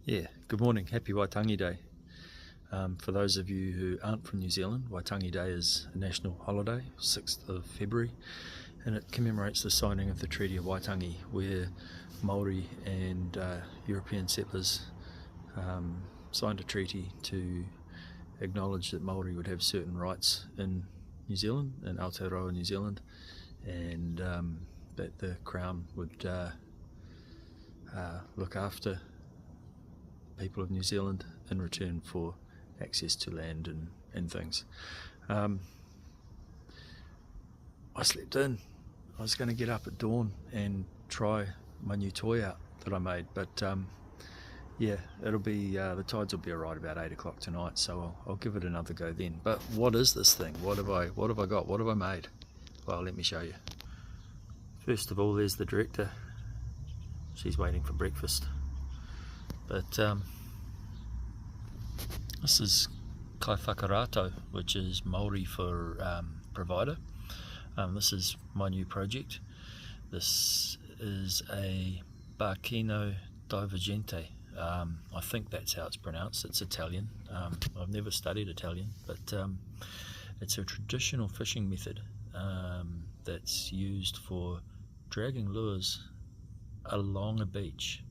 Yeah, good morning. Happy Waitangi Day. For those of you who aren't from New Zealand, Waitangi Day is a national holiday, 6th of February, and it commemorates the signing of the Treaty of Waitangi, where Māori and European settlers signed a treaty to acknowledge that Māori would have certain rights in New Zealand, in Aotearoa, New Zealand, and that the Crown would look after people of New Zealand in return for access to land and things. I slept in. I was going to get up at dawn and try my new toy out that I made, but yeah, it'll be the tides will be alright about 8 o'clock tonight, so I'll give it another go then. But what is this thing? What have I got? What have I made? Well, let me show you. First of all, there's the director. She's waiting for breakfast. But this is kai whakarato, which is Māori for provider. This is my new project. This is a Barchino divergente. I think that's how it's pronounced. It's Italian. I've never studied Italian, but it's a traditional fishing method that's used for dragging lures along a beach.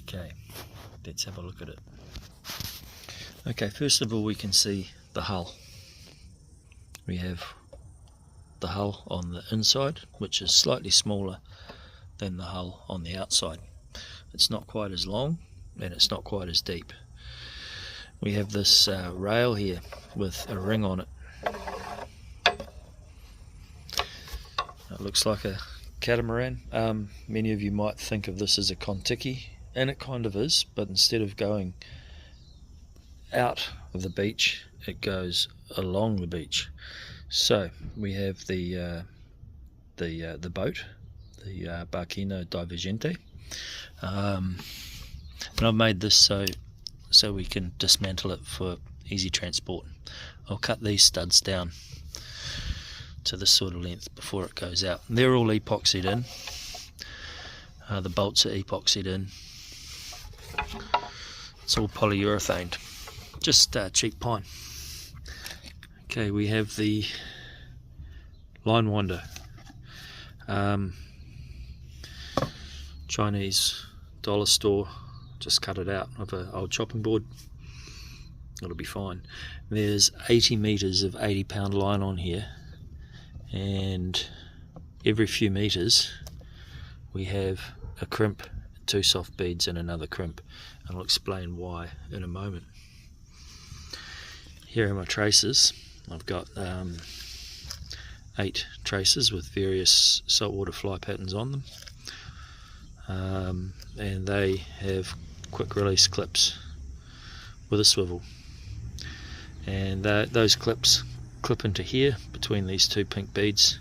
Okay, let's have a look at it. Okay, first of all we can see the hull. We have the hull on the inside, which is slightly smaller than the hull on the outside. It's not quite as long and it's not quite as deep. We have this rail here with a ring on it. It looks like a catamaran. Many of you might think of this as a kontiki, and it kind of is, but instead of going out of the beach, it goes along the beach. So we have the boat, the Barchino divergente, and I've made this so we can dismantle it for easy transport. I'll cut these studs down to this sort of length before it goes out. They're all epoxied in. The bolts are epoxied in. It's all polyurethane, just cheap pine. Okay, we have the line winder, Chinese dollar store. Just cut it out of an old chopping board. It'll be fine. There's 80 meters of 80-pound line on here, and every few meters we have a crimp, 2 soft beads and another crimp, and I'll explain why in a moment. Here are my traces. I've got 8 traces with various saltwater fly patterns on them, and they have quick release clips with a swivel, and those clips clip into here between these 2 pink beads,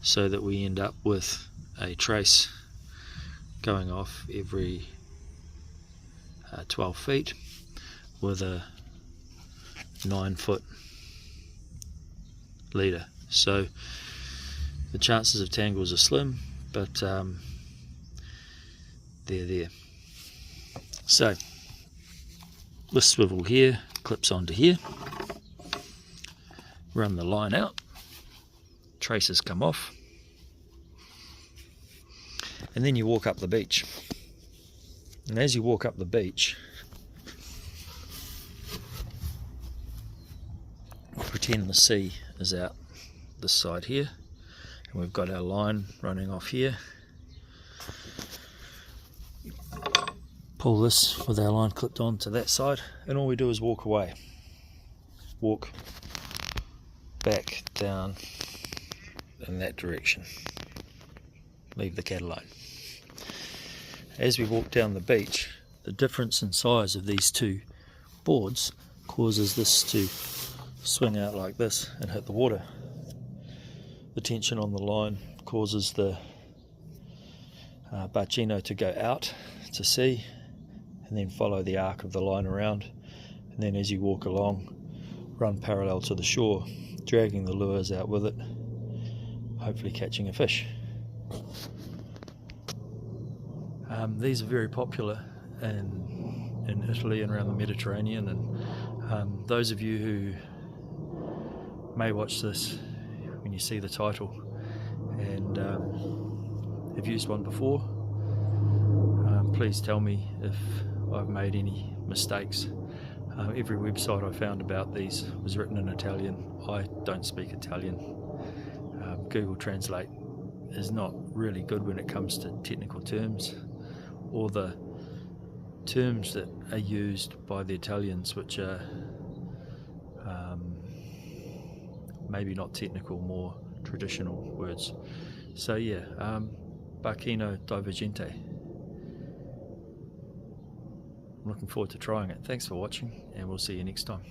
so that we end up with a trace going off every 12 feet with a 9-foot leader. So the chances of tangles are slim, but they're there. So this swivel here clips onto here, run the line out, traces come off, and then you walk up the beach. And as you walk up the beach, pretend the sea is out this side here, and we've got our line running off here. Pull this with our line clipped on to that side, and all we do is walk away. Walk back down in that direction. Leave the cat alone. As we walk down the beach, the difference in size of these 2 boards causes this to swing out like this and hit the water. The tension on the line causes the Barchino to go out to sea and then follow the arc of the line around, and then as you walk along, run parallel to the shore, dragging the lures out with it, hopefully catching a fish. These are very popular in Italy and around the Mediterranean, and those of you who may watch this when you see the title and have used one before, please tell me if I've made any mistakes. Every website I found about these was written in Italian. I don't speak Italian. Google Translate is not really good when it comes to technical terms, or the terms that are used by the Italians, which are maybe not technical, more traditional words. So yeah, Barchino divergente. I'm looking forward to trying it. Thanks for watching, and we'll see you next time.